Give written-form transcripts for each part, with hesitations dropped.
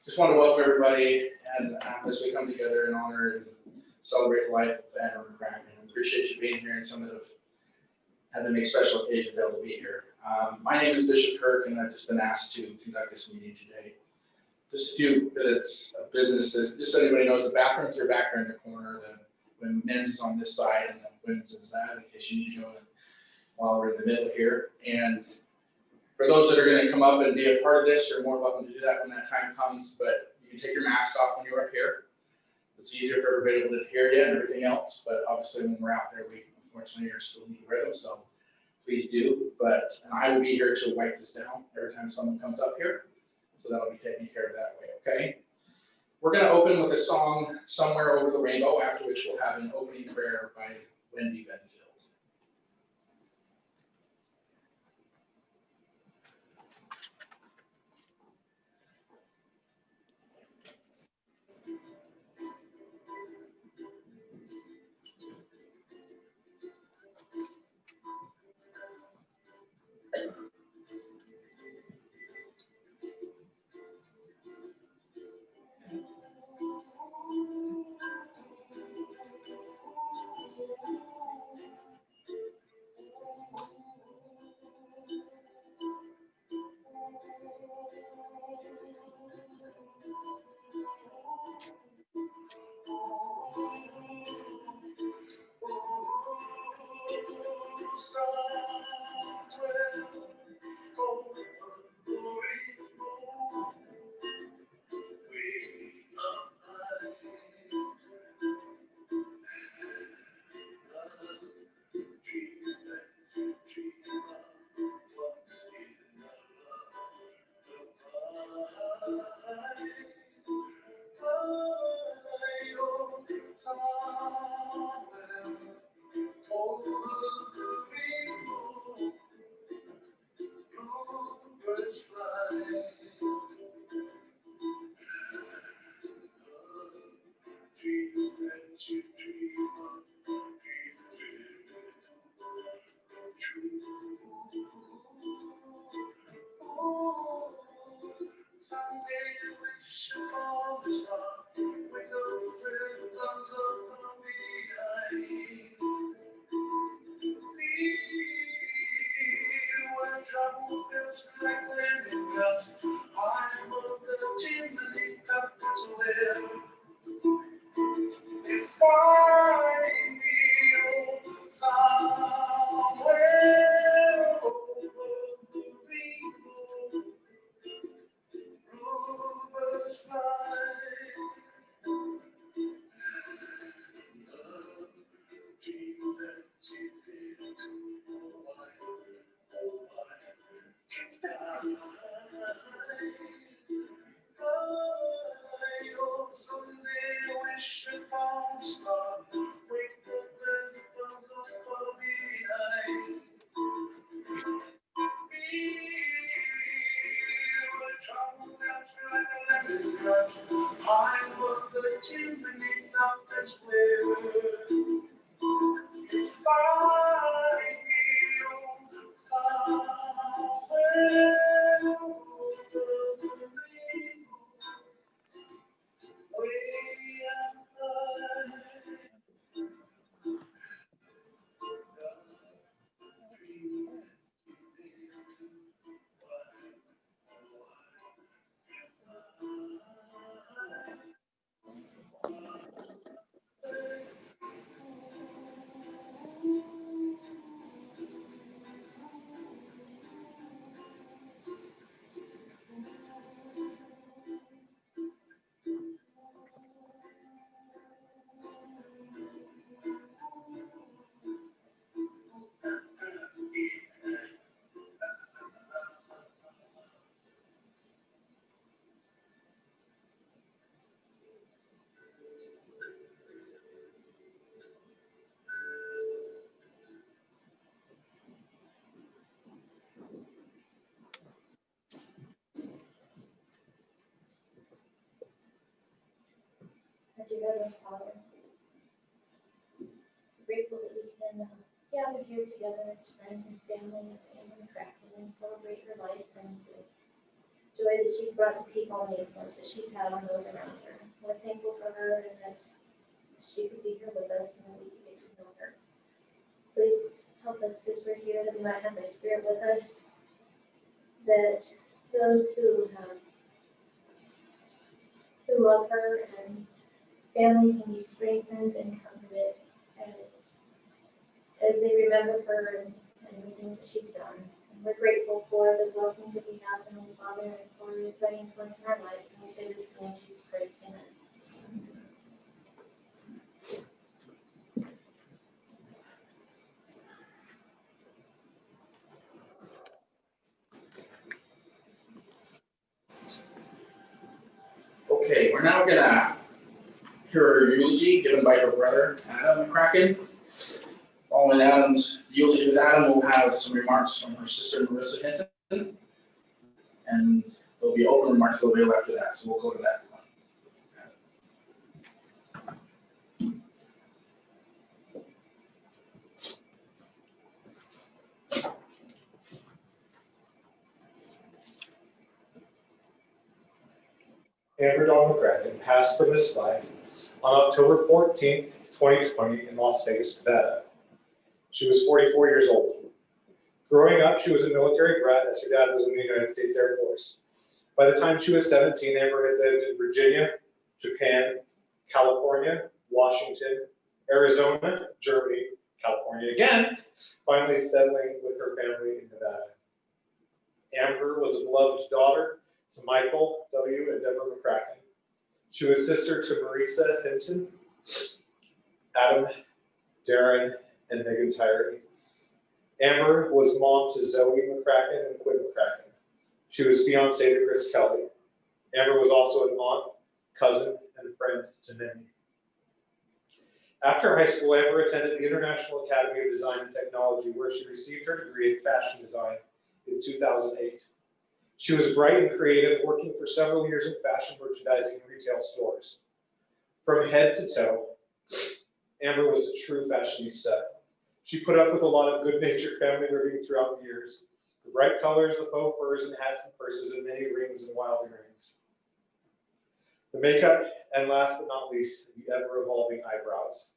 Just want to welcome everybody and as we come together and honor and celebrate the life of Debra McCracken. I appreciate you being here, and some have had to make special occasion to be able to be here. My name is Bishop Kirk, and I've just been asked to conduct this meeting today. Just a few minutes of business. Just so anybody knows, the bathrooms are back there in the corner. The men's is on this side, and the women's is that, in case you need to go while we're in the middle here. And for those that are going to come up and be a part of this, you're more welcome to do that when that time comes, but you can take your mask off when you're up here. It's easier for everybody to hear you and everything else, but obviously when we're out there, we unfortunately are still need to wear them, so please do. But I will be here to wipe this down every time someone comes up here, so that'll be taken care of that way, okay? We're going to open with a song, Somewhere Over the Rainbow, after which we'll have an opening prayer by Wendy Benfield. Dear Heavenly Father, grateful that we can gather here together as friends and family of Debra McCracken and celebrate her life and joy that she's brought to people and the influence that she's had on those around her. We're thankful for her and that she could be here with us and that we could get to know her. Please help us as we're here, that we might have thy spirit with us, that those who love her and family can be strengthened and comforted as they remember her and the things that she's done. And we're grateful for the blessings that we have in the Father and for the influence in our lives. And we say this in the name of Jesus Christ. Amen. Okay, we're now gonna hear her eulogy given by her brother, Darin McCracken. Following Adam's eulogy with Adam, we'll have some remarks from her sister, Marisa Hinton. And there'll be open remarks available after that, so we'll go to that one. Dawn McCracken passed from this life on October 14th, 2020 in Las Vegas, Nevada. She was 44 years old. Growing up, she was a military brat as her dad was in the United States Air Force. By the time she was 17, Amber had lived in Virginia, Japan, California, Washington, Arizona, Germany, California again, finally settling with her family in Nevada. Amber was a beloved daughter to Michael W. and Debra McCracken. She was sister to Marisa Hinton, Adam, Darin, and Tirey. Amber was mom to Zoe McCracken and Quinn McCracken. She was fiancé to Chris Kelly. Amber was also an aunt, cousin, and friend to many. After high school, Amber attended the International Academy of Design and Technology, where she received her degree in fashion design in 2008. She was bright and creative, working for several years in fashion merchandising and retail stores. From head to toe, Amber was a true fashionista. She put up with a lot of good-natured family living throughout the years. The bright colors, the faux furs and hats and purses, and many rings and wild earrings. The makeup, and last but not least, the ever-evolving eyebrows.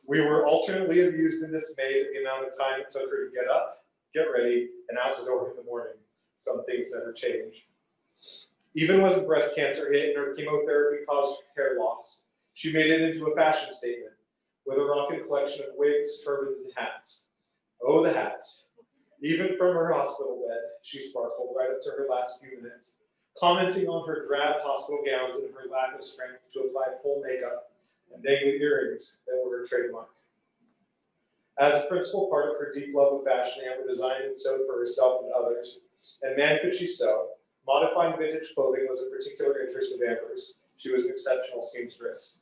We were alternately amused and dismayed at the amount of time it took her to get up, get ready, and out the door in the morning. Some things never change. Even when breast cancer hit and her chemotherapy caused hair loss, she made it into a fashion statement with a rockin' collection of wigs, turbans, and hats. Oh, the hats. Even from her hospital bed, she sparkled right up to her last few minutes, commenting on her drab hospital gowns and her lack of strength to apply full makeup and dangly earrings that were her trademark. As a principal part of her deep love of fashion, Amber designed and sewed for herself and others. And man, could she sew. Modifying vintage clothing was a particular interest of Amber's. She was an exceptional seamstress.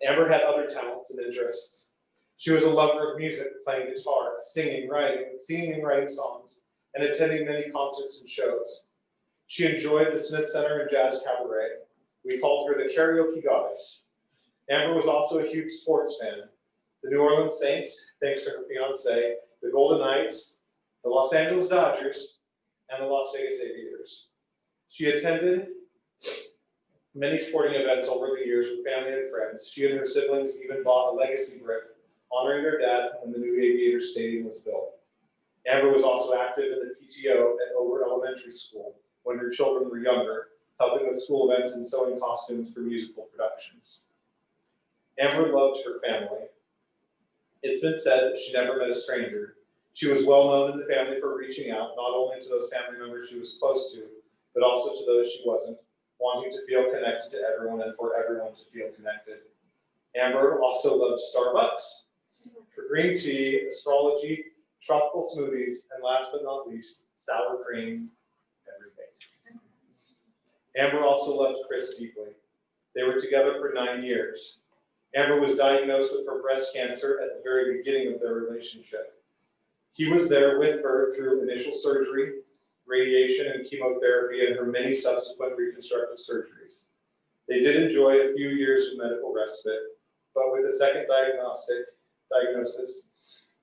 Amber had other talents and interests. She was a lover of music, playing guitar, singing and writing songs, and attending many concerts and shows. She enjoyed the Smith Center and Jazz Cabaret. We called her the karaoke goddess. Amber was also a huge sports fan. The New Orleans Saints, thanks to her fiancé, the Golden Knights, the Los Angeles Dodgers, and the Las Vegas Aviators. She attended many sporting events over the years with family and friends. She and her siblings even bought a legacy brick, honoring their dad when the new Aviators Stadium was built. Amber was also active in the PTO at Ober Elementary School when her children were younger, helping with school events and sewing costumes for musical productions. Amber loved her family. It's been said that she never met a stranger. She was well known in the family for reaching out, not only to those family members she was close to, but also to those she wasn't, wanting to feel connected to everyone and for everyone to feel connected. Amber also loved Starbucks, her green tea, astrology, tropical smoothies, and last but not least, sour cream, everything. Amber also loved Chris deeply. They were together for 9 years. Amber was diagnosed with her breast cancer at the very beginning of their relationship. He was there with her through initial surgery, radiation and chemotherapy, and her many subsequent reconstructive surgeries. They did enjoy a few years of medical respite, but with a second diagnosis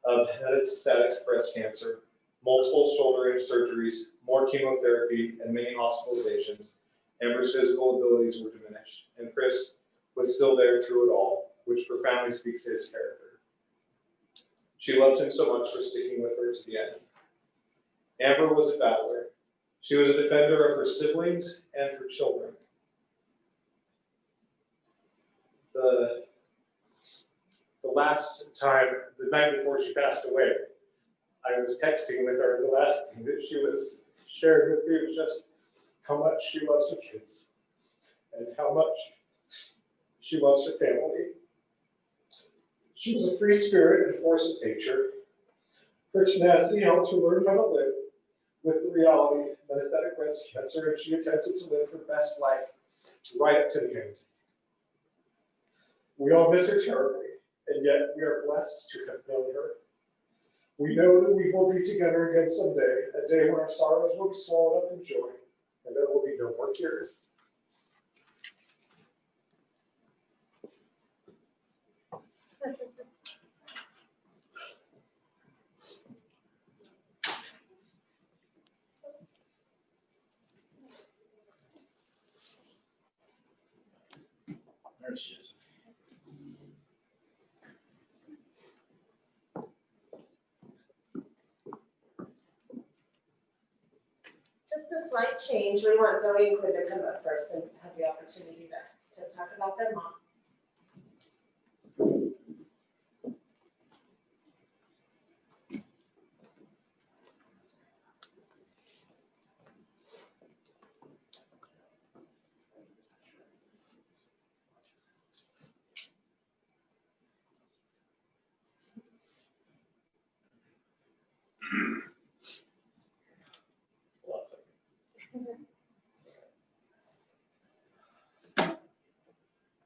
of metastatic breast cancer, multiple shoulder surgeries, more chemotherapy, and many hospitalizations, Amber's physical abilities were diminished, and Chris was still there through it all, which profoundly speaks to his character. She loved him so much for sticking with her to the end. Amber was a battler. She was a defender of her siblings and her children. The last time, the night before she passed away, I was texting with her. The last thing that she was sharing with me was just how much she loves her kids and how much she loves her family. She was a free spirit and force of nature. Her tenacity helped her learn how to live with the reality of metastatic breast cancer, and she attempted to live her best life right up to the end. We all miss her terribly, and yet we are blessed to have known her. We know that we will be together again someday, a day when our sorrows will be swallowed up in joy, and there will be no more tears. There she is. Just a slight change. We want Zoe and Quinn to come up first and have the opportunity to talk about their mom.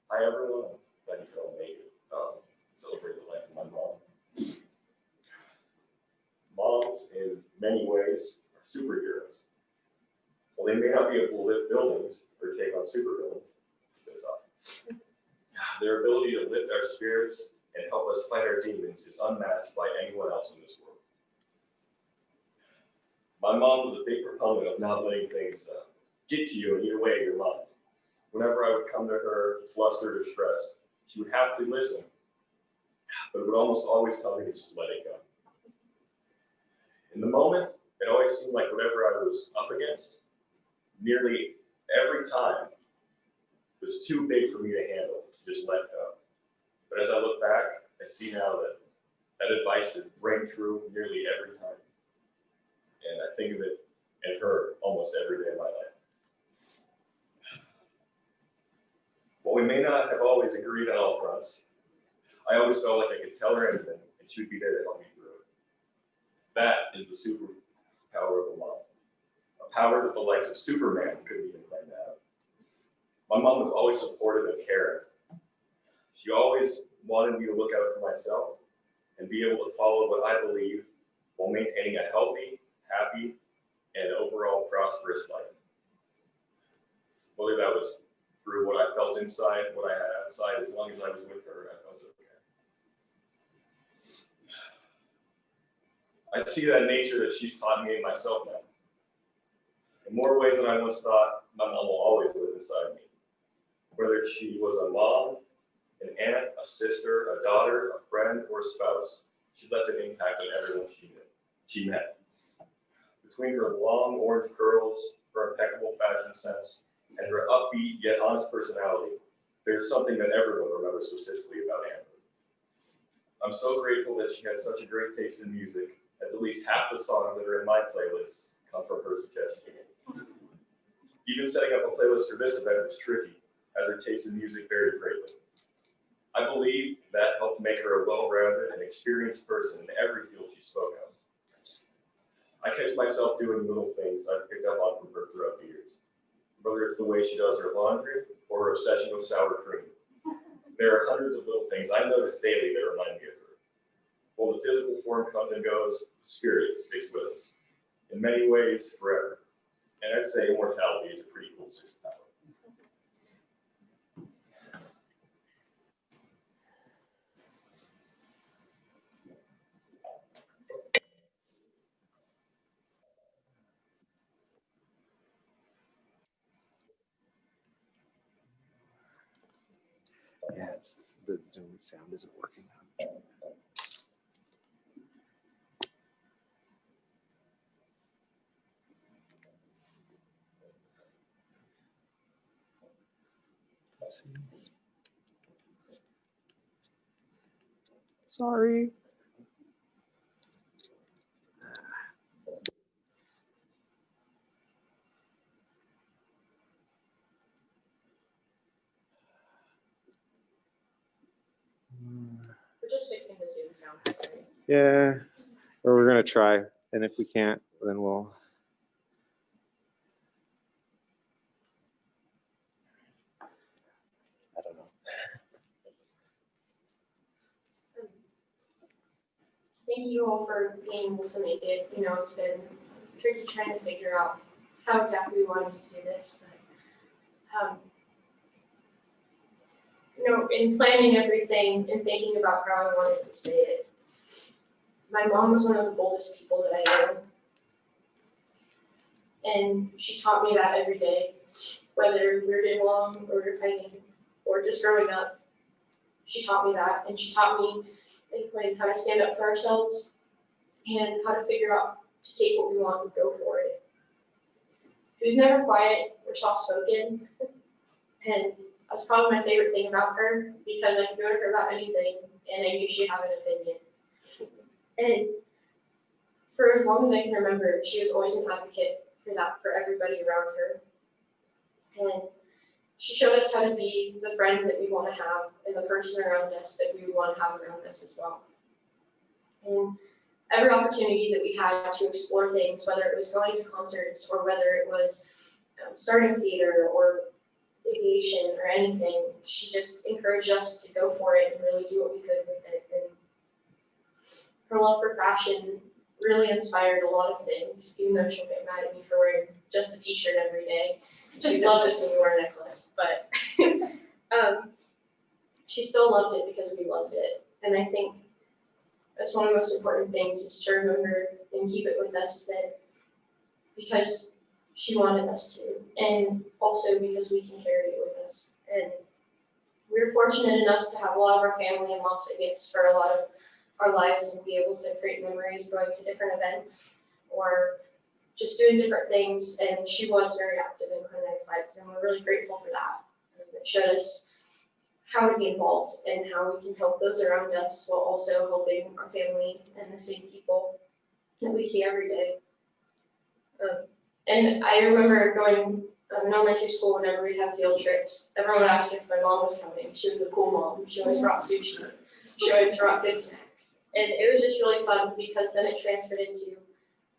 Hi everyone, glad you could all make it. Celebrate the life of my mom. Moms, in many ways, are superheroes. While they may not be able to lift buildings or take on supervillains, their ability to lift our spirits and help us fight our demons is unmatched by anyone else in this world. My mom was a big proponent of not letting things get to you and eat away at your mind. Whenever I would come to her flustered or stressed, she would happily listen, but would almost always tell me to just let it go. In the moment, it always seemed like whatever I was up against, nearly every time, was too big for me to handle, to just let go. But as I look back, I see now that that advice had rang true nearly every time. And I think of it and her almost every day of my life. While we may not have always agreed on all fronts, I always felt like I could tell her anything and she would be there to help me through it. That is the superpower of a mom, a power that the likes of Superman couldn't even claim to have. My mom was always supportive and caring. She always wanted me to look out for myself and be able to follow what I believe while maintaining a healthy, happy, and overall prosperous life. Whether that was through what I felt inside, what I had outside, as long as I was with her, I felt okay. I see that nature that she's taught me and myself now. In more ways than I once thought, my mom will always live inside me. Whether she was a mom, an aunt, a sister, a daughter, a friend, or a spouse, she left an impact on everyone she met. Between her long orange curls, her impeccable fashion sense, and her upbeat yet honest personality, there's something that everyone remembers specifically about Amber. I'm so grateful that she had such a great taste in music, as at least half the songs that are in my playlist come from her suggestion. Even setting up a playlist for this event was tricky, as her taste in music varied greatly. I believe that helped make her a well-rounded and experienced person in every field she spoke of. I catch myself doing little things I've picked up on from her throughout the years. Whether it's the way she does her laundry or her obsession with sour cream. There are hundreds of little things I notice daily that remind me of her. While the physical form comes and goes, the spirit sticks with us. In many ways, forever. And I'd say immortality is a pretty cool superpower. Yeah, it's the Zoom sound isn't working. Let's see. Sorry. We're just fixing the Zoom sound. Yeah, or we're gonna try, and if we can't, then we'll. I don't know. Thank you all for being able to make it. You know, it's been tricky trying to figure out how exactly we wanted to do this, but you know, in planning everything and thinking about how I wanted to say it, my mom was one of the boldest people that I know. And she taught me that every day, whether we were getting along or we were fighting or just growing up. She taught me that, and she taught me and how to stand up for ourselves and how to figure out to take what we want and go for it. She was never quiet or soft-spoken, and that's probably my favorite thing about her because I could go to her about anything, and I knew she'd have an opinion. And for as long as I can remember, she was always an advocate for that for everybody around her. And she showed us how to be the friend that we want to have and the person around us that we want to have around us as well. And every opportunity that we had to explore things, whether it was going to concerts or whether it was starting theater or aviation or anything, she just encouraged us to go for it and really do what we could with it. And her love for fashion really inspired a lot of things, even though she'll get mad at me for wearing just a t-shirt every day. She loved us when we wore a necklace, but she still loved it because we loved it. And I think that's one of the most important things is to remember and keep it with us that because she wanted us to, and also because we can carry it with us. And we're fortunate enough to have a lot of our family in Las Vegas for a lot of our lives and be able to create memories going to different events or just doing different things. And she was very active in Quinn and I's lives, and we're really grateful for that. And it showed us how to be involved and how we can help those around us while also helping our family and the same people that we see every day. And I remember going in elementary school whenever we'd have field trips, everyone would ask if my mom was coming. She was the cool mom. She always brought sushi. She always brought good snacks. And it was just really fun because then it transferred into,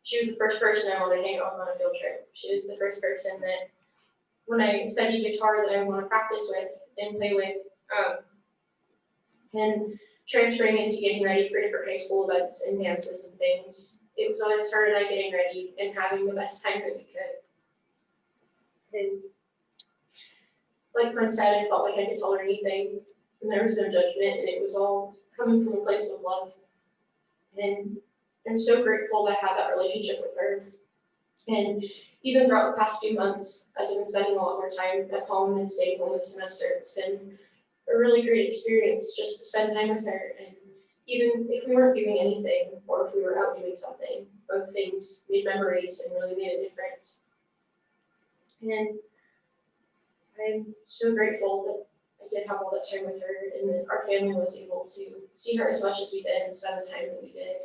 she was the first person I wanted to hang out with on a field trip. She was the first person that when I studied guitar that I want to practice with and play with. And transferring into getting ready for different high school events and dances and things, it was always her and I getting ready and having the best time that we could. And like Quinn said, I felt like I could tell her anything, and there was no judgment, and it was all coming from a place of love. And I'm so grateful to have that relationship with her. And even throughout the past few months, as I've been spending a lot more time at home and staying home this semester, it's been a really great experience just to spend time with her. And even if we weren't doing anything or if we were out doing something, both things made memories and really made a difference. And I'm so grateful that I did have all that time with her and that our family was able to see her as much as we did and spend the time that we did.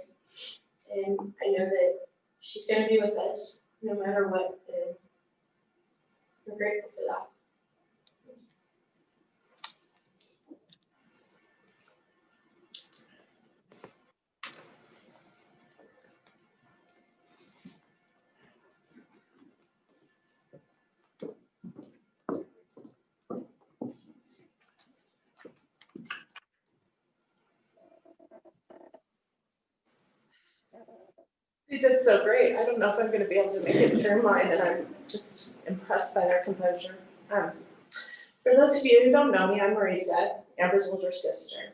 And I know that she's going to be with us no matter what, and I'm grateful for that. You did so great. I don't know if I'm going to be able to make it through mine, and I'm just impressed by their composure. For those of you who don't know me, I'm Marisa, Amber's older sister.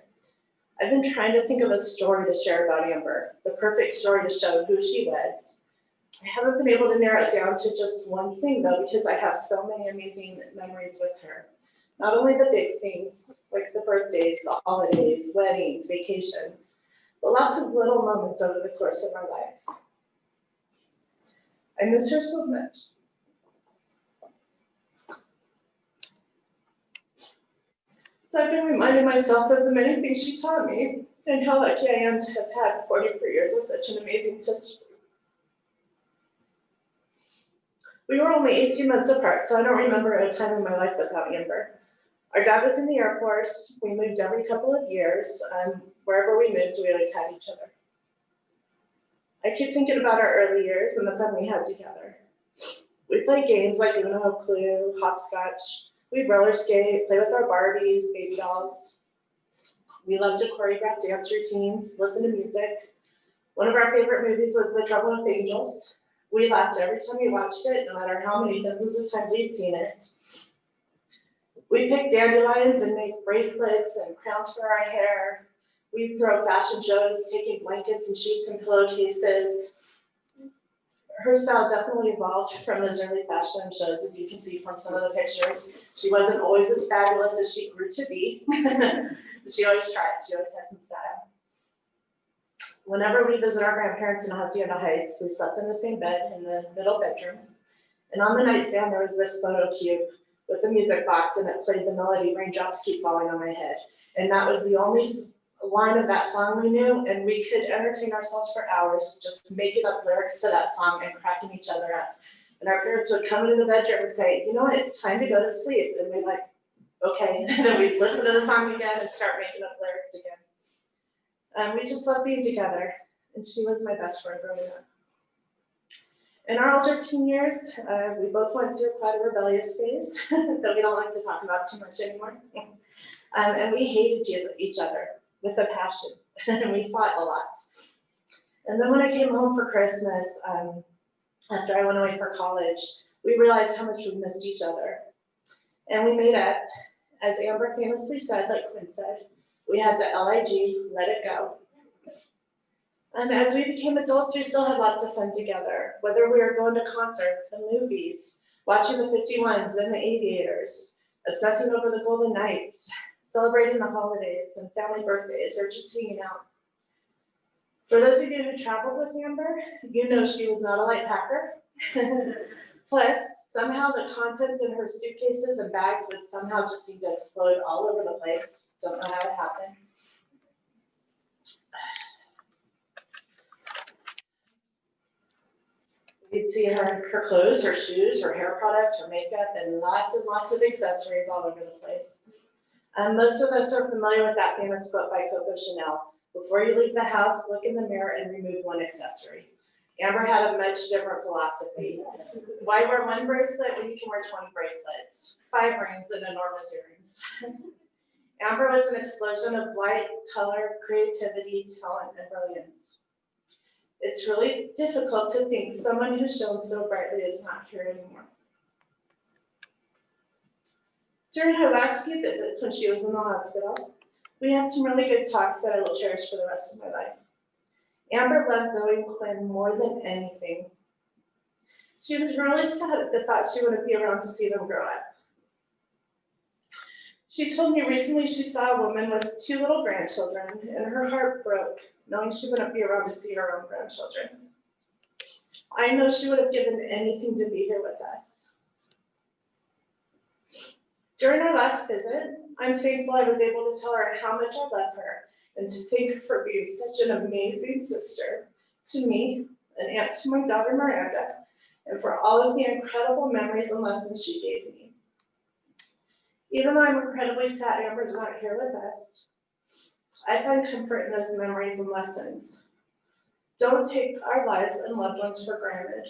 I've been trying to think of a story to share about Amber, the perfect story to show who she was. I haven't been able to narrow it down to just one thing, though, because I have so many amazing memories with her. Not only the big things, like the birthdays, the holidays, weddings, vacations, but lots of little moments over the course of our lives. I miss her so much. So I've been reminding myself of the many things she taught me and how lucky I am to have had 44 years with such an amazing sister. We were only 18 months apart, so I don't remember a time in my life without Amber. Our dad was in the Air Force. We moved every couple of years. Wherever we moved, we always had each other. I keep thinking about our early years and the fun we had together. We played games like Uno, Clue, hopscotch. We'd roller skate, play with our Barbies, baby dolls. We loved to choreograph dance routines, listen to music. One of our favorite movies was The Trouble with Angels. We laughed every time we watched it, no matter how many dozens of times we'd seen it. We picked dandelions and make bracelets and crowns for our hair. We'd throw fashion shows, taking blankets and sheets and pillowcases. Her style definitely evolved from those early fashion shows, as you can see from some of the pictures. She wasn't always as fabulous as she grew to be. She always tried. She always had some style. Whenever we visit our grandparents in Hacienda Heights, we slept in the same bed in the middle bedroom. And on the nightstand, there was this photo cube with a music box, and it played the melody, Raindrops Keep Falling on My Head. And that was the only line of that song we knew, and we could entertain ourselves for hours, just making up lyrics to that song and cracking each other up. And our parents would come into the bedroom and say, you know what, it's time to go to sleep. And we'd like, okay. And then we'd listen to the song again and start making up lyrics again. We just loved being together, and she was my best friend growing up. In our older teen years, we both went through quite a rebellious phase that we don't like to talk about too much anymore. And we hated each other with a passion, and we fought a lot. And then when I came home for Christmas, after I went away for college, we realized how much we missed each other. And we made up, as Amber famously said, like Quinn said, we had to LIG, let it go. As we became adults, we still had lots of fun together, whether we were going to concerts, the movies, watching the 51s, then the Aviators, obsessing over the Golden Knights, celebrating the holidays and family birthdays, or just hanging out. For those of you who traveled with Amber, you know she was not a light packer. Plus, somehow the contents in her suitcases and bags would somehow just seem to explode all over the place. Don't know how it happened. You'd see her clothes, her shoes, her hair products, her makeup, and lots of accessories all over the place. Most of us are familiar with that famous quote by Coco Chanel: before you leave the house, look in the mirror and remove one accessory. Amber had a much different philosophy. Why wear one bracelet when you can wear 20 bracelets, 5 rings, and enormous earrings? Amber was an explosion of light, color, creativity, talent, and brilliance. It's really difficult to think someone who shone so brightly is not here anymore. During her last few visits when she was in the hospital, we had some really good talks that I will cherish for the rest of my life. Amber loved Zoe and Quinn more than anything. She was really sad at the thought she wouldn't be around to see them grow up. She told me recently she saw a woman with 2 little grandchildren, and her heart broke, knowing she wouldn't be around to see her own grandchildren. I know she would have given anything to be here with us. During our last visit, I'm thankful I was able to tell her how much I love her and to thank her for being such an amazing sister to me, an aunt to my daughter Miranda, and for all of the incredible memories and lessons she gave me. Even though I'm incredibly sad Amber's not here with us, I find comfort in those memories and lessons. Don't take our lives and loved ones for granted.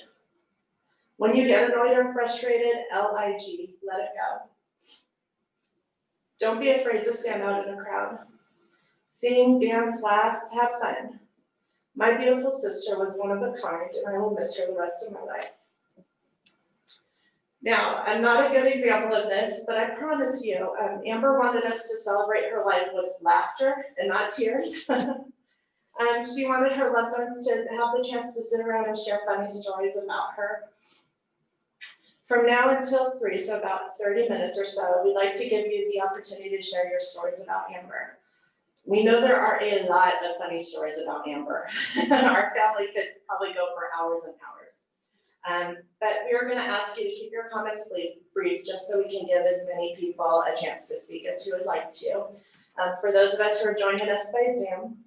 When you get annoyed or frustrated, LIG, let it go. Don't be afraid to stand out in a crowd. Sing, dance, laugh, have fun. My beautiful sister was one of a kind, and I will miss her the rest of my life. Now, I'm not a good example of this, but I promise you, Amber wanted us to celebrate her life with laughter and not tears. She wanted her loved ones to have the chance to sit around and share funny stories about her. From now until 3, so about 30 minutes or so, we'd like to give you the opportunity to share your stories about Amber. We know there are a lot of funny stories about Amber. Our family could probably go for hours and hours. But we're going to ask you to keep your comments brief, just so we can give as many people a chance to speak as who would like to. For those of us who are joining us by Zoom,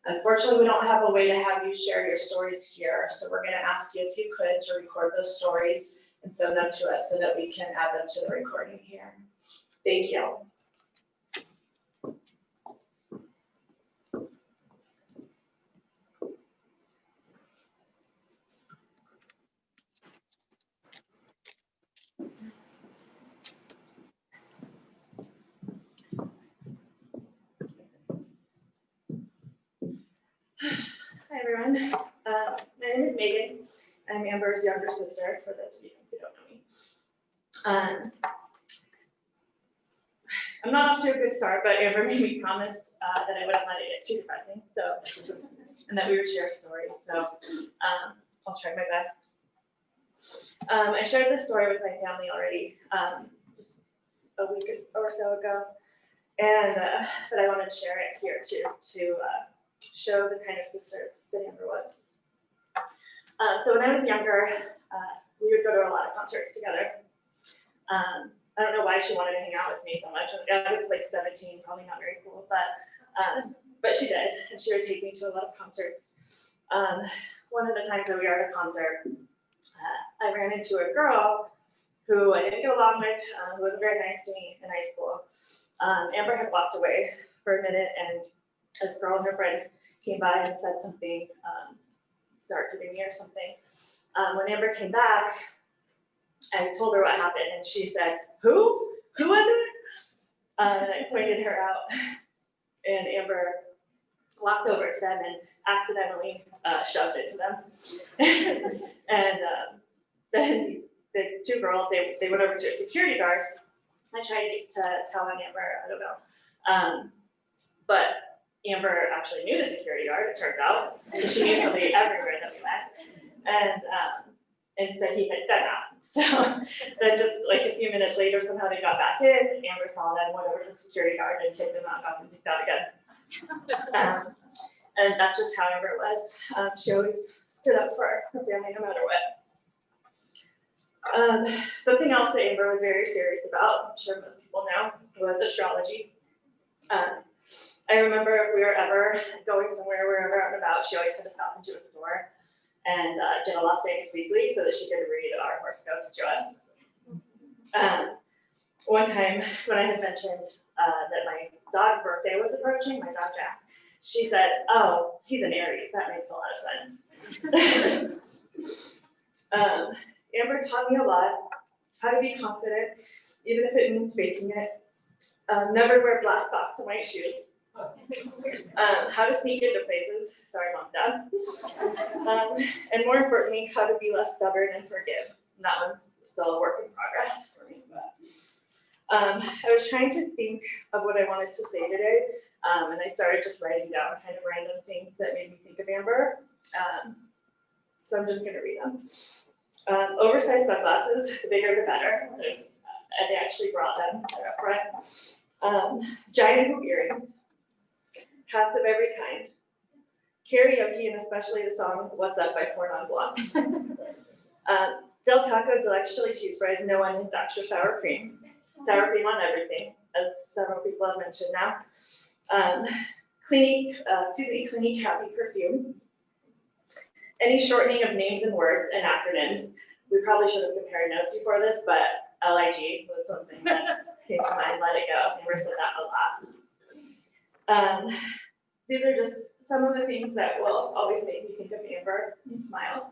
unfortunately, we don't have a way to have you share your stories here, so we're going to ask you if you could to record those stories and send them to us so that we can add them to the recording here. Thank you. Hi, everyone. My name is Megan. I'm Amber's younger sister, for those of you who don't know me. I'm not off to a good start, but Amber made me promise that I wouldn't let it get too depressing, and that we would share stories. So I'll try my best. I shared this story with my family already just a week or so ago, and but I wanted to share it here too to show the kind of sister that Amber was. So when I was younger, we would go to a lot of concerts together. I don't know why she wanted to hang out with me so much. I was like 17, probably not very cool, but she did, and she would take me to a lot of concerts. One of the times that we were at a concert, I ran into a girl who I didn't get along with, who wasn't very nice to me in high school. Amber had walked away for a minute, and this girl and her friend came by and said something, start giving me or something. When Amber came back, I told her what happened, and she said, Who was it? And I pointed her out, and Amber walked over to them and accidentally shoved it to them. And then the two girls, they went over to a security guard. I tried to tell on Amber, I don't know. But Amber actually knew the security guard, it turned out, because she knew somebody everywhere that we went. And instead he had done that. So then just like a few minutes later, somehow they got back in, Amber saw them, went over to the security guard and kicked them out, got them kicked out again. And that's just how Amber was. She always stood up for her family no matter what. Something else that Amber was very serious about, I'm sure most people know, was astrology. I remember if we were ever going somewhere, we were ever out and about, she always had to stop into a store and get a Las Vegas Weekly so that she could read our horoscopes to us. One time when I had mentioned that my dog's birthday was approaching, my dog Jack, she said, oh, he's an Aries, that makes a lot of sense. Amber taught me a lot, how to be confident, even if it means faking it. Never wear black socks and white shoes. How to sneak into places, sorry mom, dad. And more importantly, how to be less stubborn and forgive. And that one's still a work in progress for me. I was trying to think of what I wanted to say today, and I started just writing down kind of random things that made me think of Amber. So I'm just gonna read them. Oversized sunglasses, the bigger the better. They actually brought them, they're up front. Giant hoop earrings. Hats of every kind. Karaoke, and especially the song What's Up by 4 Non-Blondes. Del Taco Deluxe Chili Cheese Fries, no onions, extra sour cream. Sour cream on everything, as several people have mentioned now. Clinique Happy Perfume. Any shortening of names and words and acronyms. We probably should have compared notes before this, but LIG was something that came to mind, let it go. Amber said that a lot. These are just some of the things that will always make me think of Amber and smile.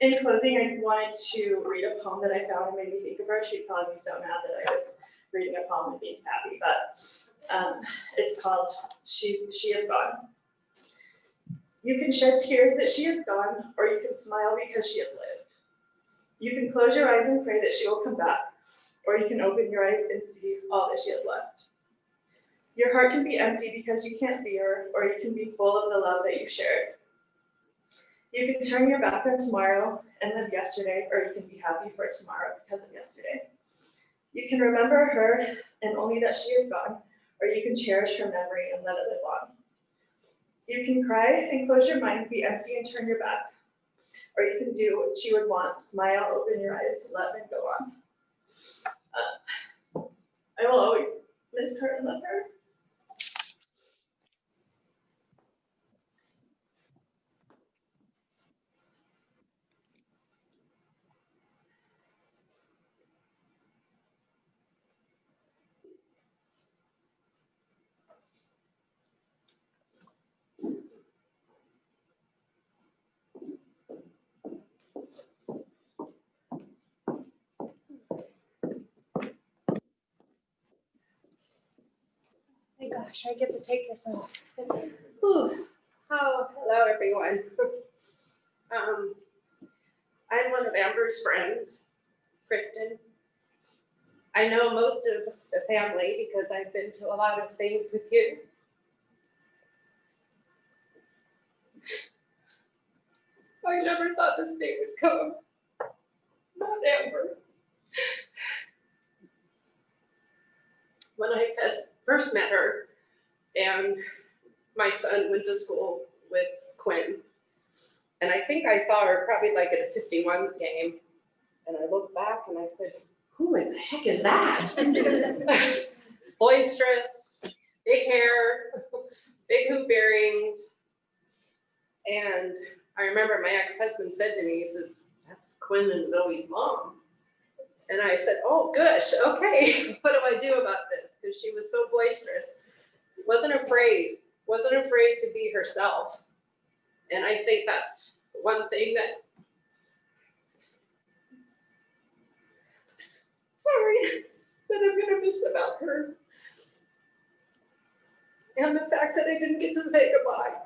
In closing, I wanted to read a poem that I found and made me think of her. She'd probably be so mad that I was reading a poem and being sappy, but it's called She Is Gone. You can shed tears that she is gone, or you can smile because she has lived. You can close your eyes and pray that she will come back, or you can open your eyes and see all that she has left. Your heart can be empty because you can't see her, or you can be full of the love that you shared. You can turn your back on tomorrow and live yesterday, or you can be happy for tomorrow because of yesterday. You can remember her and only that she is gone, or you can cherish her memory and let it live on. You can cry and close your mind, be empty and turn your back, or you can do what she would want, smile, open your eyes, love, and go on. I will always miss her and love her. My gosh, I get to take this off. Whew. Oh, hello everyone. I'm one of Amber's friends, Kristen. I know most of the family because I've been to a lot of things with you. I never thought this day would come. Not Amber. When I first met her, and my son went to school with Quinn. And I think I saw her probably like at a 51s game. And I looked back and I said, who in the heck is that? Boisterous, big hair, big hoop earrings. And I remember my ex-husband said to me, he says, that's Quinn and Zoe's mom. And I said, oh, gosh, okay, what do I do about this? Because she was so boisterous, wasn't afraid to be herself. And I think that's one thing that, that I'm gonna miss about her. And the fact that I didn't get to say goodbye.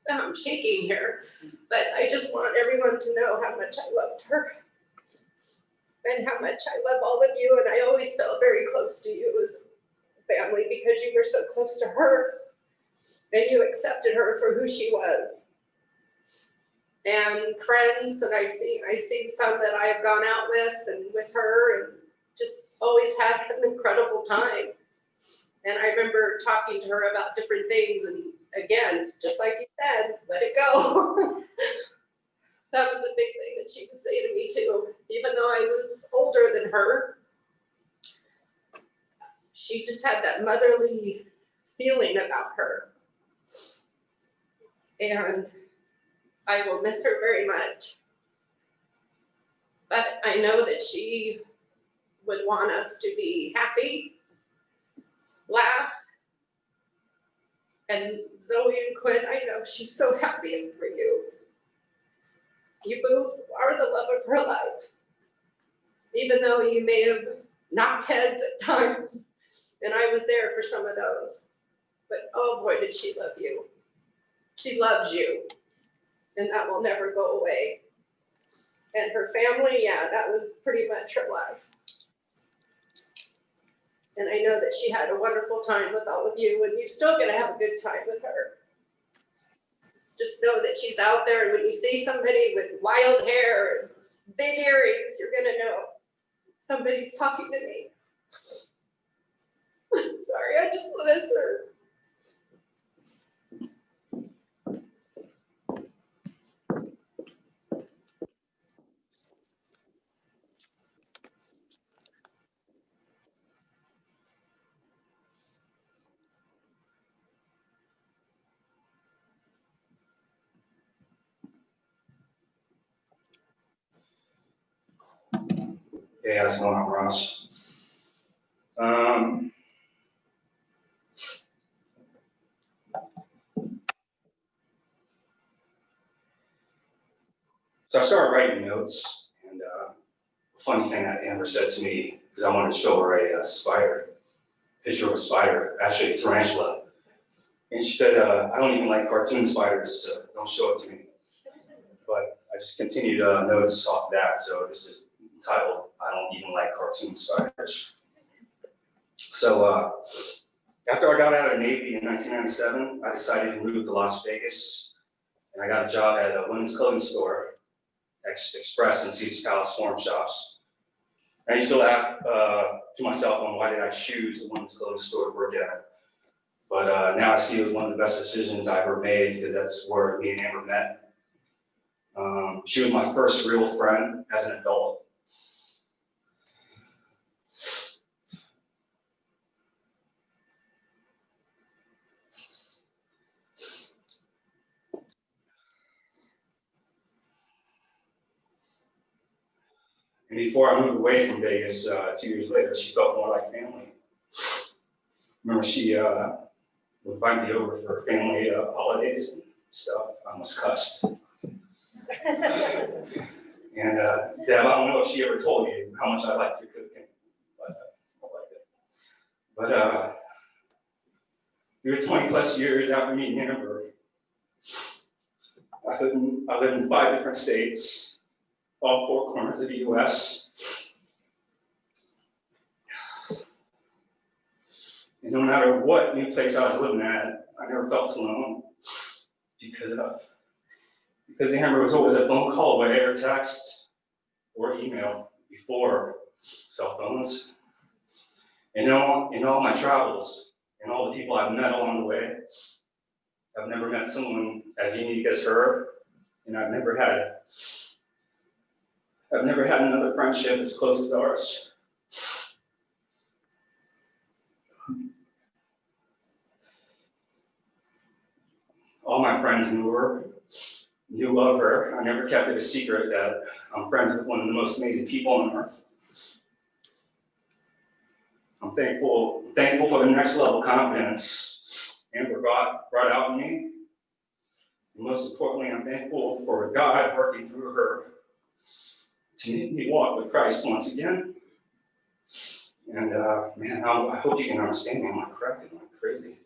I'm shaking here, but I just want everyone to know how much I loved her and how much I love all of you. And I always felt very close to you as a family because you were so close to her and you accepted her for who she was. And friends that I've seen some that I have gone out with and with her and just always had an incredible time. And I remember talking to her about different things, and again, just like you said, let it go. That was a big thing that she would say to me too. Even though I was older than her, she just had that motherly feeling about her. And I will miss her very much. But I know that she would want us to be happy, laugh. And Zoe and Quinn, I know she's so happy for you. You both are the love of her life. Even though you may have knocked heads at times, and I was there for some of those. But oh boy, did she love you. She loves you, and that will never go away. And her family, yeah, that was pretty much her life. And I know that she had a wonderful time with all of you, and you're still gonna have a good time with her. Just know that she's out there, and when you see somebody with wild hair and big earrings, you're gonna know somebody's talking to me. Sorry, I just miss her. Hey, how's it going? I'm Ross. So I started writing notes, and a funny thing that Amber said to me, because I wanted to show her a spider, picture of a spider, actually a tarantula. And she said, I don't even like cartoon spiders, so don't show it to me. But I just continued notes off that, so this is entitled, I Don't Even Like Cartoon Spiders. So After I got out of the Navy in 1997, I decided to move to Las Vegas, and I got a job at a women's clothing store, Express and Caesar's Palace Forum Shops. I used to laugh to myself on why did I choose a women's clothing store to work at. But now I see it was one of the best decisions I ever made because that's where me and Amber met. She was my first real friend as an adult. And before I moved away from Vegas 2 years later, she felt more like family. Remember, she would invite me over for family holidays and stuff. I almost cussed. And Deb, I don't know if she ever told you how much I liked your cooking, but I liked it. But through 20 plus years after meeting Amber, I lived in 5 different states, all 4 corners of the US. And no matter what new place I was living at, I never felt alone because Amber was always a phone call away or text or email before cell phones. And in all my travels and all the people I've met along the way, I've never met someone as unique as her, and I've never had another friendship as close as ours. All my friends knew of her. I never kept it a secret that I'm friends with one of the most amazing people on earth. I'm thankful for the next level confidence Amber brought out in me. And most importantly, I'm thankful for God working through her to make me walk with Christ once again. And man, I hope you can understand me. I'm not correct, I'm not crazy.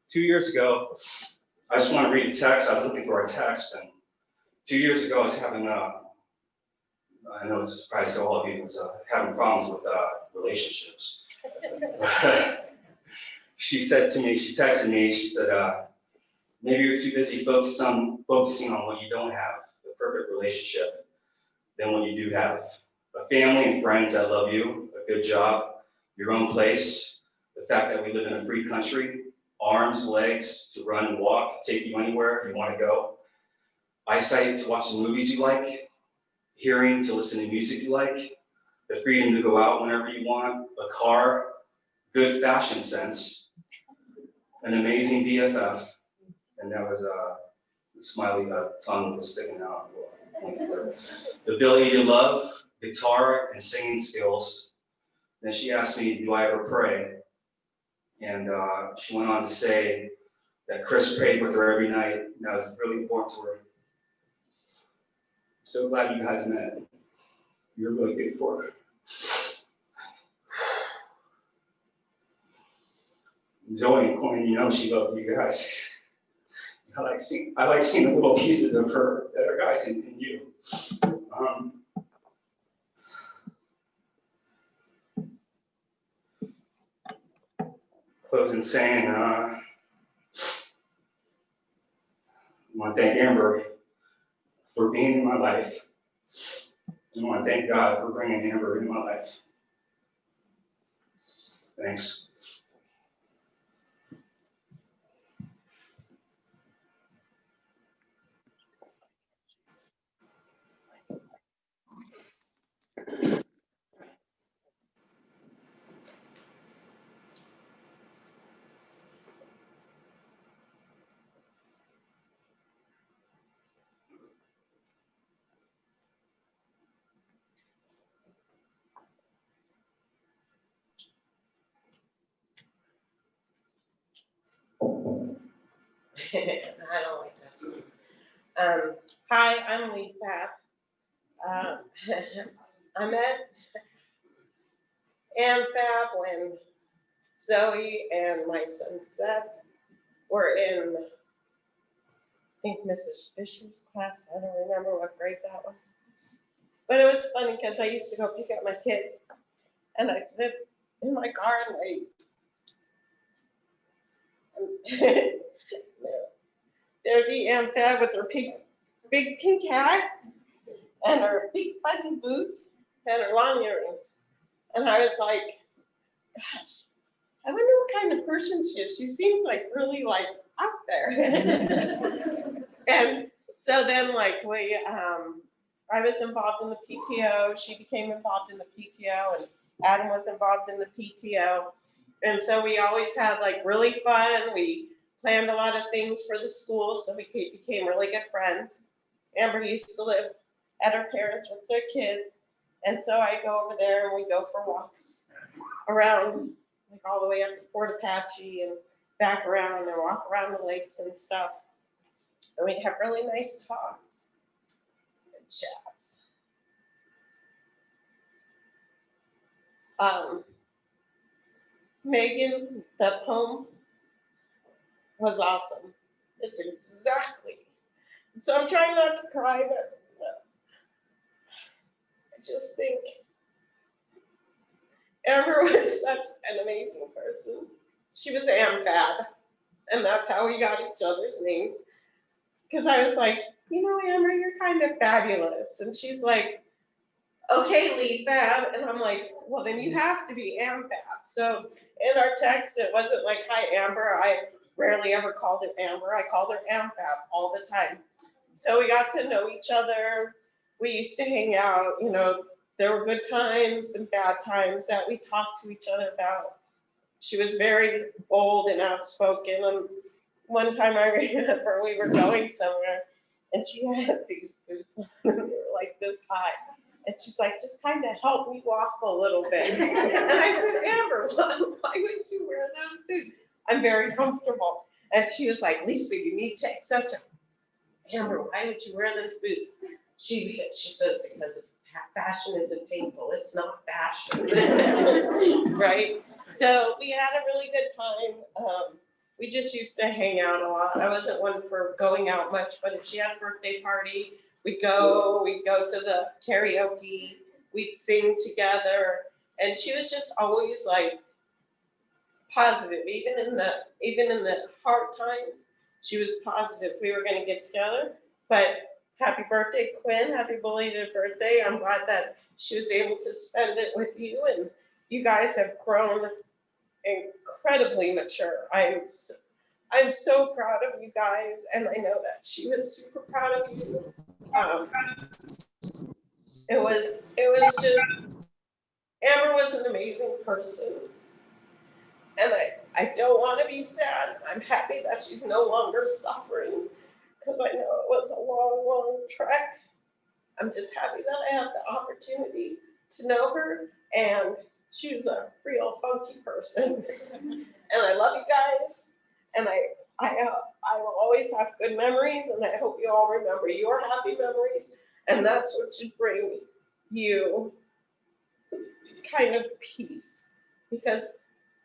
2 years ago, I just want to read a text. I was looking for a text, and 2 years ago, I was having, I know it's a surprise to all of you, I was having problems with relationships. She texted me, she said, maybe you're too busy focusing on what you don't have, the perfect relationship, than what you do have. A family and friends that love you, a good job, your own place, the fact that we live in a free country, arms, legs to run and walk, take you anywhere you want to go, eyesight to watch the movies you like, hearing to listen to music you like, the freedom to go out whenever you want, a car, good fashion sense, an amazing BFF, and that was the smiley tongue was sticking out. The ability to love, guitar, and singing skills. Then she asked me, do I ever pray? And she went on to say that Chris prayed with her every night, and that was really important to her. I'm so glad you guys met. You're really good for her. Zoe and Quinn, you know she loved you guys. I like seeing the little pieces of her that are guys in you. Closing saying, I want to thank Amber for being in my life. I want to thank God for bringing Amber into my life. Thanks. I don't like that. Hi, I'm Lee Fab. I met Ann Fab when Zoe and my son Seth were in, I think, Mrs. Fish's class. I don't remember what grade that was. But it was funny because I used to go pick up my kids and I'd sit in my car and there'd be Aunt Fab with her big pink hat and her big fuzzy boots and her long earrings. And I was like, gosh, I wonder what kind of person she is. She seems like really like out there. And so then like I was involved in the PTO. She became involved in the PTO, and Adam was involved in the PTO. And so we always had like really fun. We planned a lot of things for the school, so we became really good friends. Amber used to live at her parents' with their kids. And so I go over there and we go for walks around, like all the way up to Fort Apache and back around and walk around the lakes and stuff. And we'd have really nice talks and chats. Megan, that poem was awesome. It's exactly. So I'm trying not to cry, but I just think Amber was such an amazing person. She was Amfab, and that's how we got each other's names. Because I was like, you know, Amber, you're kind of fabulous. And she's like, okay, Lee Fab. And I'm like, well, then you have to be Amfab. So in our text, it wasn't like, hi, Amber. I rarely ever called her Amber. I called her Amfab all the time. So we got to know each other. We used to hang out, you know, there were good times and bad times that we talked to each other about. She was very bold and outspoken. And one time I remember we were going somewhere and she had these boots on and they were like this high. And she's like, just kind of help me walk a little bit. And I said, Amber, why would you wear those boots? I'm very comfortable. And she was like, Lisa, you need to access her. Amber, why would you wear those boots? She says, because fashion isn't painful, it's not fashion. Right? So we had a really good time. We just used to hang out a lot. I wasn't one for going out much, but if she had a birthday party, we'd go to the karaoke, we'd sing together. And she was just always like positive, even in the hard times. She was positive we were going to get together. But happy birthday, Quinn. Happy belated birthday. I'm glad that she was able to spend it with you. And you guys have grown incredibly mature. I'm so proud of you guys. And I know that she was super proud of you. It was just, Amber was an amazing person. And I don't want to be sad. I'm happy that she's no longer suffering because I know it was a long, long trek. I'm just happy that I had the opportunity to know her, and she was a real funky person. And I love you guys, and I will always have good memories, and I hope you all remember your happy memories, and that's what should bring you kind of peace, because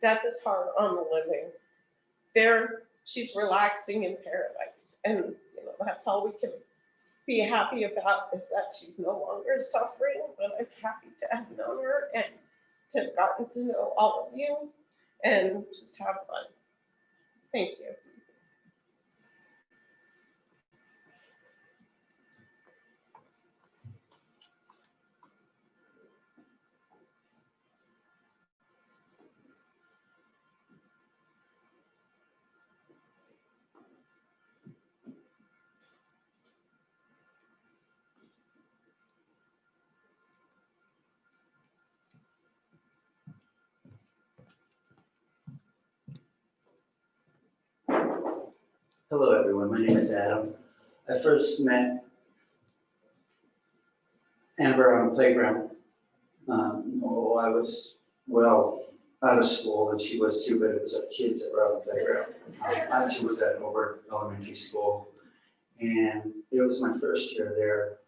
death is hard on the living. She's relaxing in paradise. And you know, that's all we can be happy about, is that she's no longer suffering. But I'm happy to have known her and to have gotten to know all of you and just have fun. Thank you. Hello everyone, my name is Adam. I first met Amber on the playground. I was, out of school and she was too, but it was our kids that were on the playground. I too was at Over Elementary School, and it was my first year there.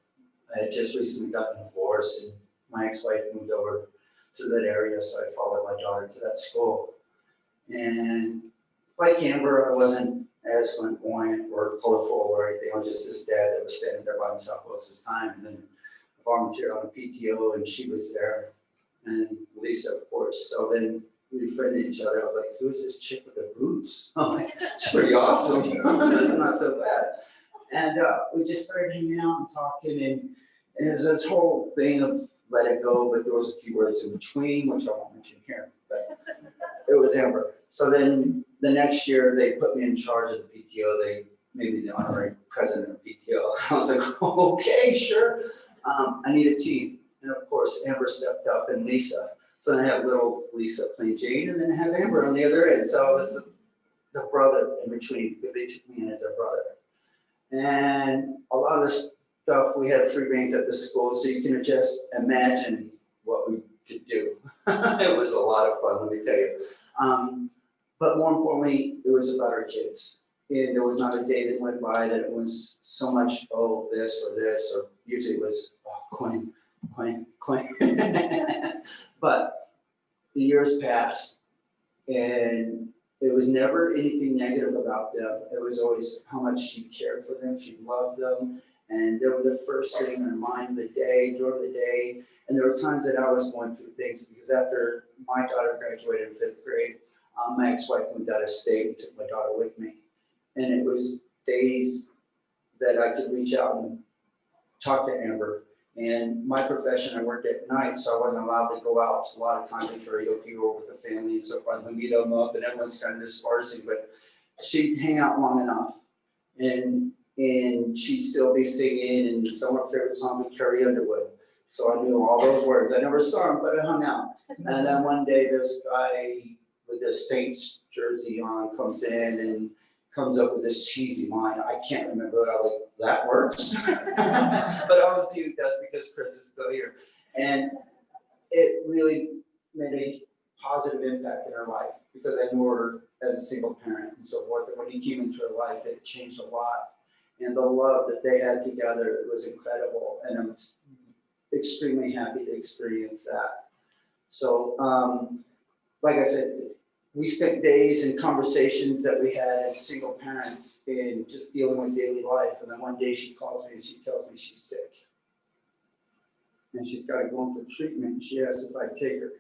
I had just recently gotten divorced and my ex-wife moved over to that area, so I followed my daughter to that school. And like Amber, I wasn't as flamboyant or colorful or anything. I was just this dad that was standing there by himself most of his time. And then I volunteered on the PTO and she was there. and Lisa, of course. So then we befriended each other. I was like, who's this chick with the boots? I'm like, it's pretty awesome. That's not so bad. And we just started hanging out and talking, and it was this whole thing of let it go, but there was a few words in between, which I won't mention here, but it was Amber. So then the next year, they put me in charge of the PTO. They made me the honorary president of PTO. I was like, okay, sure. I need a team. And of course, Amber stepped up and Lisa. So I have little Lisa playing Jane, and then I have Amber on the other end. So I was the brother in between, because they took me in as their brother. And a lot of this stuff, we had free reins at the school, so you can just imagine what we could do. It was a lot of fun, let me tell you. But more importantly, it was about our kids. And there was not a day that went by that it was so much, oh, this, or usually it was, oh, Quinn. But the years passed, and there was never anything negative about them. It was always how much she cared for them, she loved them, and they were the first thing in her mind the day, during the day. And there were times that I was going through things, because after my daughter graduated in 5th grade, my ex-wife moved out of state and took my daughter with me. And it was days that I could reach out and talk to Amber. And my profession, I worked at night, so I wasn't allowed to go out a lot of times to karaoke or with the family and so forth. We meet them up, and everyone's kind of dispersing, but she'd hang out long enough, and she'd still be singing, and some of her favorite song would Carrie Underwood. So I knew all those words. I never saw him, but I hung out. And then one day, this guy with this Saints jersey on comes in and comes up with this cheesy line. I can't remember it. I was like, that works? But obviously it does, because Chris is still here. And it really made a positive impact in her life, because I knew her as a single parent and so forth. And when he came into her life, it changed a lot. And the love that they had together, it was incredible. And I'm extremely happy to experience that. So, like I said, we spent days in conversations that we had as single parents in just dealing with daily life. And then one day she calls me and she tells me she's sick. And she's got to go in for treatment, and she asked if I'd take her.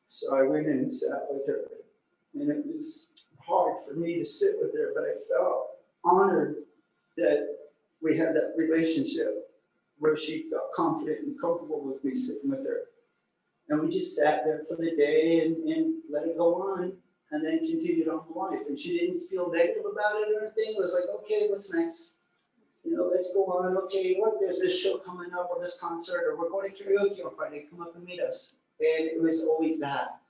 So I went in and sat with her. And it was hard for me to sit with her, but I felt honored that we had that relationship where she felt confident and comfortable with me sitting with her. And we just sat there for the day and let it go on, and then continued on with life. And she didn't feel negative about it or anything. It was like, okay, what's next? You know, let's go on. Okay, look, there's this show coming up, or this concert, or we're going to karaoke on Friday. Come up and meet us. And it was always that.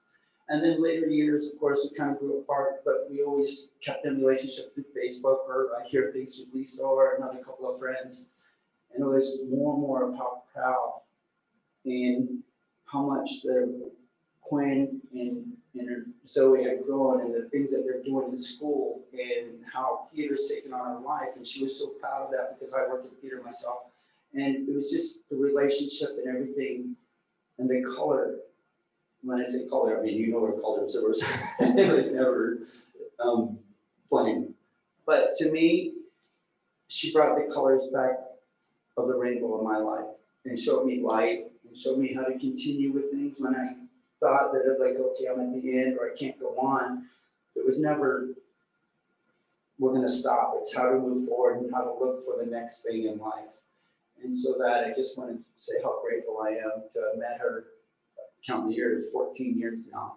And then later years, of course, we kind of grew apart, but we always kept in relationship through Facebook, or I hear things through Lisa or another couple of friends. And it was more and more of how proud and how much the Quinn and Zoe had grown, and the things that they're doing in school, and how theater's taken on her life. And she was so proud of that, because I work in theater myself. And it was just the relationship and everything, and the color. When I say color, I mean, you know what colors there was. It was never plain. But to me, she brought the colors back of the rainbow in my life, and showed me light, and showed me how to continue with things when I thought that it like, okay, I'm at the end, or I can't go on. It was never, we're gonna stop. It's how to move forward and how to look for the next thing in life. And so that I just wanted to say how grateful I am to have met her, count the years, 14 years now.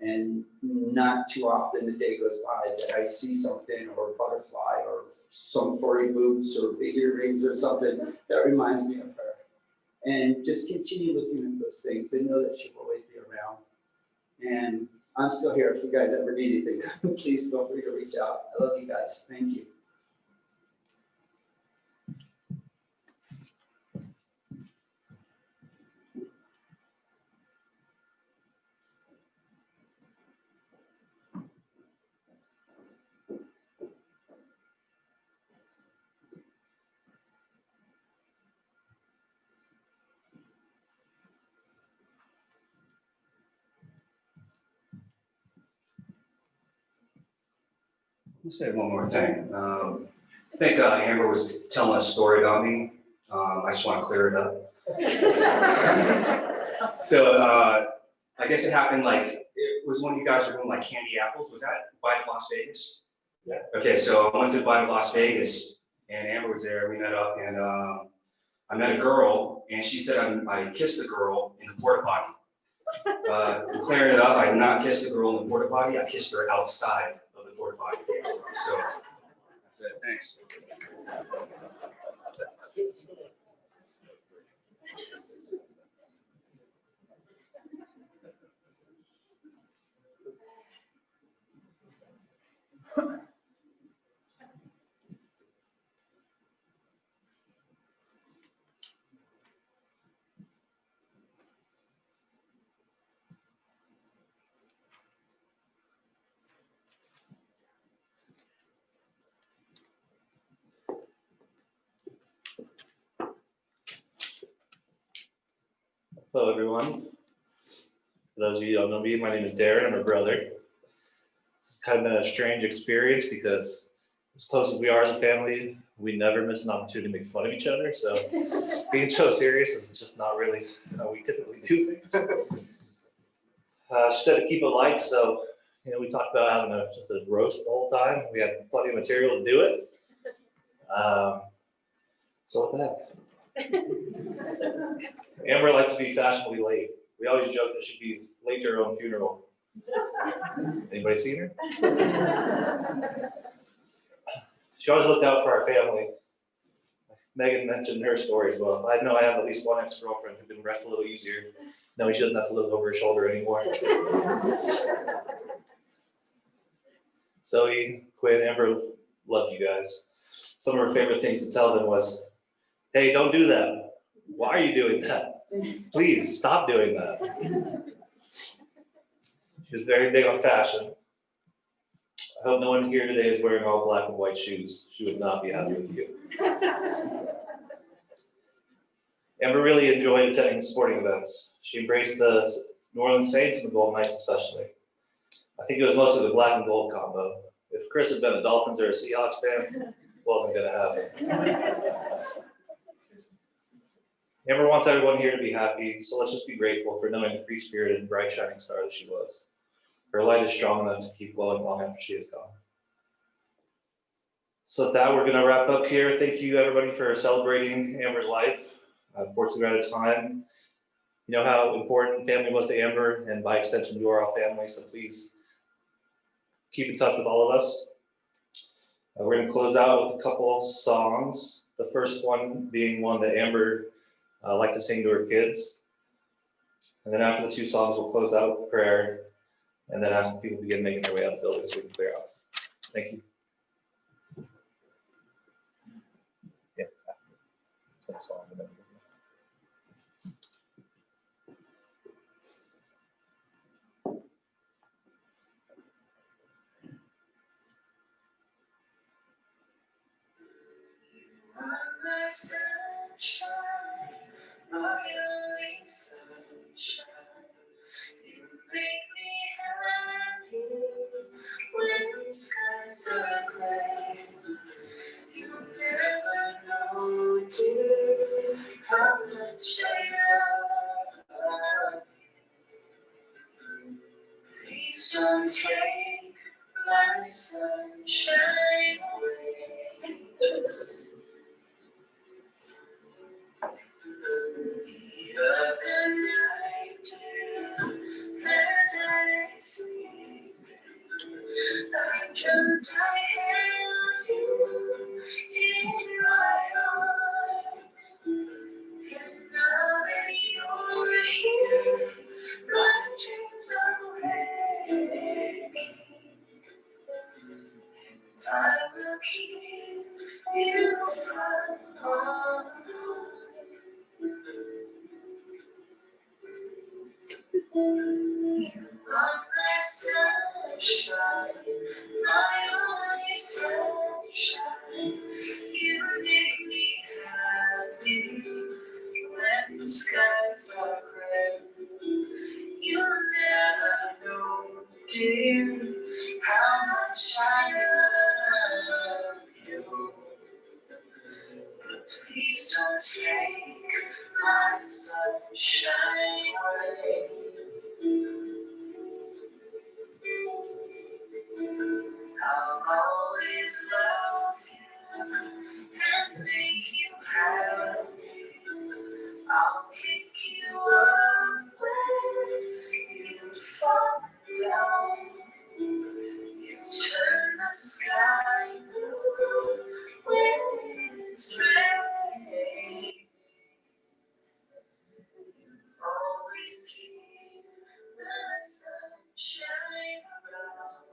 And not too often the day goes by that I see something, or a butterfly, or some furry boots, or big earrings, or something that reminds me of her. And just continue looking at those things and know that she'll always be around. And I'm still here if you guys ever need anything. Please feel free to reach out. I love you guys. Thank you. I'll say one more thing. I think Amber was telling a story about me. I just want to clear it up. So, I guess it happened like, it was when you guys were doing like candy apples, was that by Las Vegas? Yeah. Okay, so I went to buy Las Vegas and Amber was there, we met up and I met a girl and she said I kissed the girl in the porta potty. Clearing it up, I did not kiss the girl in the porta potty, I kissed her outside of the porta potty. So, that's it, thanks. Hello, everyone. For those of you who don't know me, my name is Darin. I'm a brother. It's kind of been a strange experience because as close as we are as a family, we never miss an opportunity to make fun of each other. So being so serious is just not really how we typically do things. She said to keep it light, so we talked about having just a roast the whole time. We had plenty of material to do it. So with that. Amber liked to be fashionably late. We always joke that she'd be late to her own funeral. Anybody seen her? She always looked out for our family. Megan mentioned her story as well. I know I have at least one ex-girlfriend who can rest a little easier. No, she doesn't have to look over her shoulder anymore. Zoe, Quinn, Amber, love you guys. Some of her favorite things to tell them was, hey, don't do that. Why are you doing that? Please stop doing that. She was very big on fashion. I hope no one here today is wearing all black and white shoes. She would not be happy with you. Amber really enjoyed attending sporting events. She embraced the New Orleans Saints and the Golden Knights especially. I think it was mostly the black and gold combo. If Chris had been a Dolphins or a Seahawks fan, it wasn't going to happen. Amber wants everyone here to be happy, so let's just be grateful for knowing the free-spirited and bright shining star that she was. Her light is strong enough to keep glowing long after she is gone. So with that, we're going to wrap up here. Thank you, everybody, for celebrating Amber's life. Unfortunately, we're out of time. You know how important family was to Amber, and by extension, you are all family, so please keep in touch with all of us. We're going to close out with a couple songs. The first one being one that Amber liked to sing to her kids. And then after the two songs, we'll close out with prayer and then ask the people to begin making their way out of the building so we can clear out. Thank you. Yeah. That's a song. My sunshine, my only sunshine, you make me happy when the skies are gray. You never know, dear, how much I love you. Please don't take my sunshine away. The other night, dear, as I sleep, I dreamt I held you in my arms. And now that you're here, my dreams are waking. And I will keep you from harm. You are my sunshine, my only sunshine. You make me happy when the skies are gray. You never know, dear, how much I love you. But please don't take my sunshine away. I'll always love you and make you happy. I'll pick you up when you fall down. You turn the sky blue when it's rain. Always keep the sunshine around.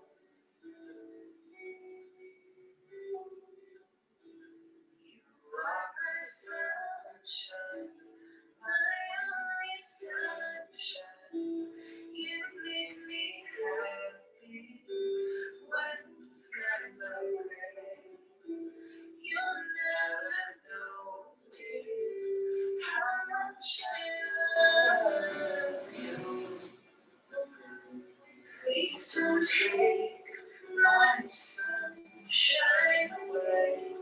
You are my sunshine, my only sunshine. You make me happy when skies are gray. You'll never know, dear, how much I love you. Please don't take my sunshine away.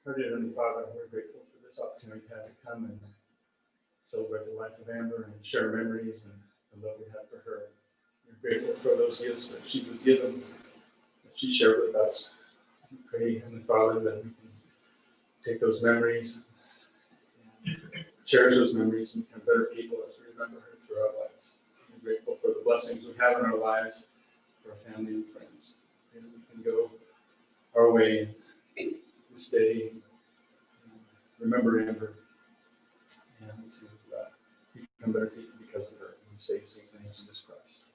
Our dear Heavenly Father, we're grateful for this opportunity to have to come and celebrate the life of Amber and share memories and the love we have for her. We're grateful for those gifts that she was given, that she shared with us. We pray, Heavenly Father, that we can take those memories, cherish those memories, and become better people as we remember her through our lives. We're grateful for the blessings we have in our lives, for our family and friends. And we can go our way this day, remember Amber, and to become better people because of her. We say these things in the name of Jesus Christ.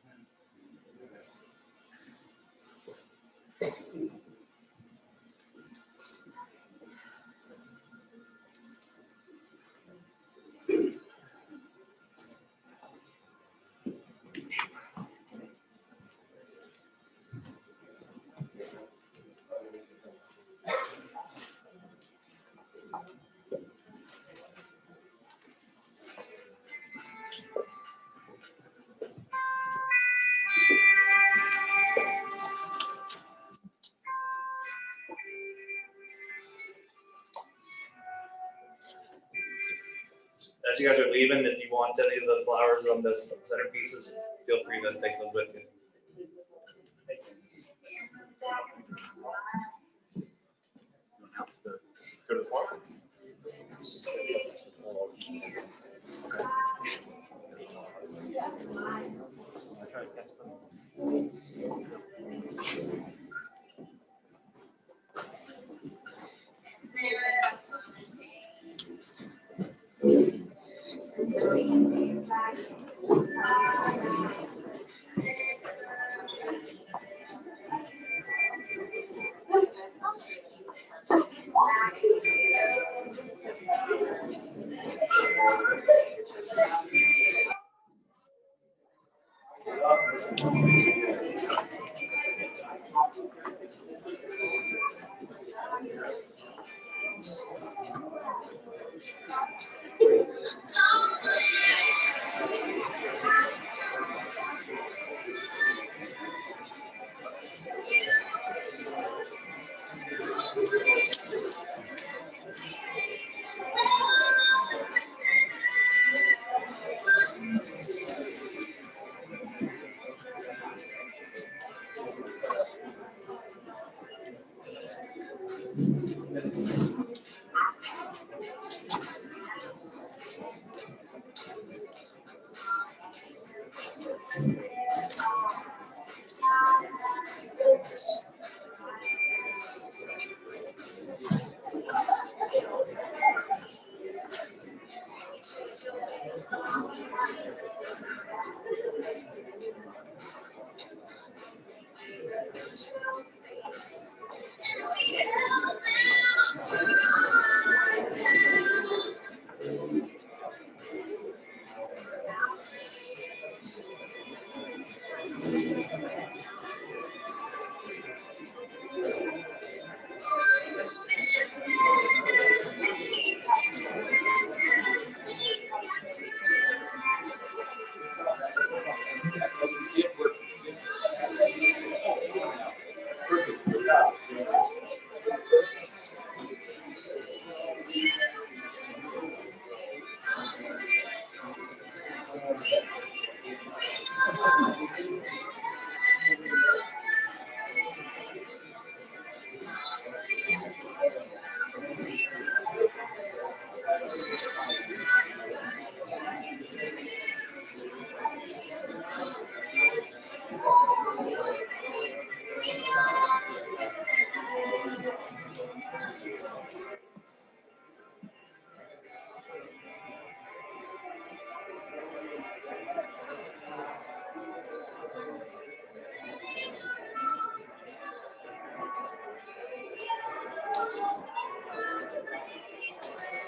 As you guys are leaving, if you want any of the flowers on the centerpieces, feel free to take them with you. Go to the farm.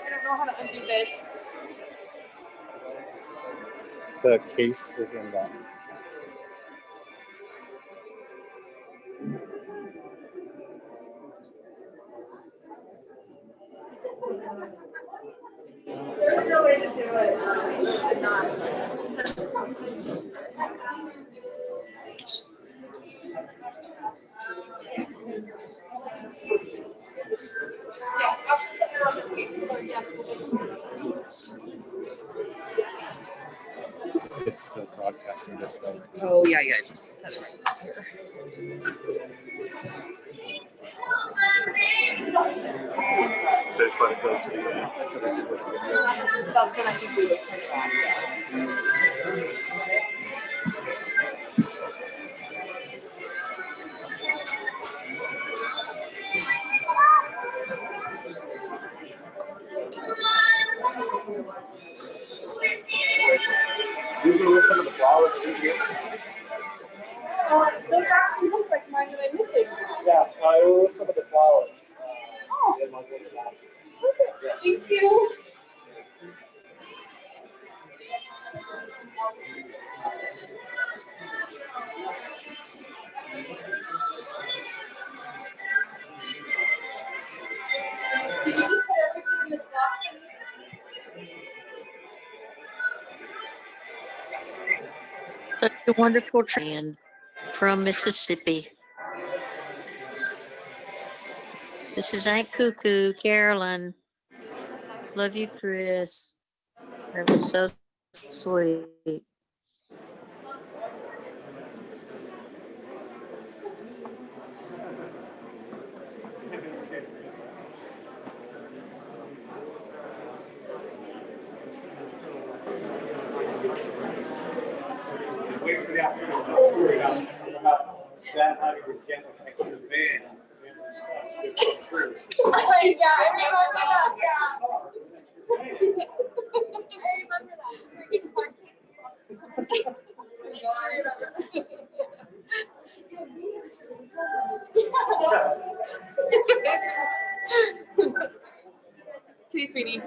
I don't know how to undo this. The case is in that. There's no way to do it. It's not. Yeah, I'll yeah, I just set it right here. It's like go to the. That's when I think we would turn it on, yeah. These are some of the flowers that we get. Those actually look like mine that I'm missing. Yeah, it was some of the flowers. Oh. In my little box. Okay, thank you. Did you just put everything in this box? Such a wonderful man from Mississippi. This is Aunt Cuckoo, Carolyn. Love you, Chris. That was so sweet. Wait for the afternoon. Tell a story about Dad having to get like an extra van and stuff to go through. Yeah, I remember that. Yeah. I remember that. It's hard. Okay, sweetie.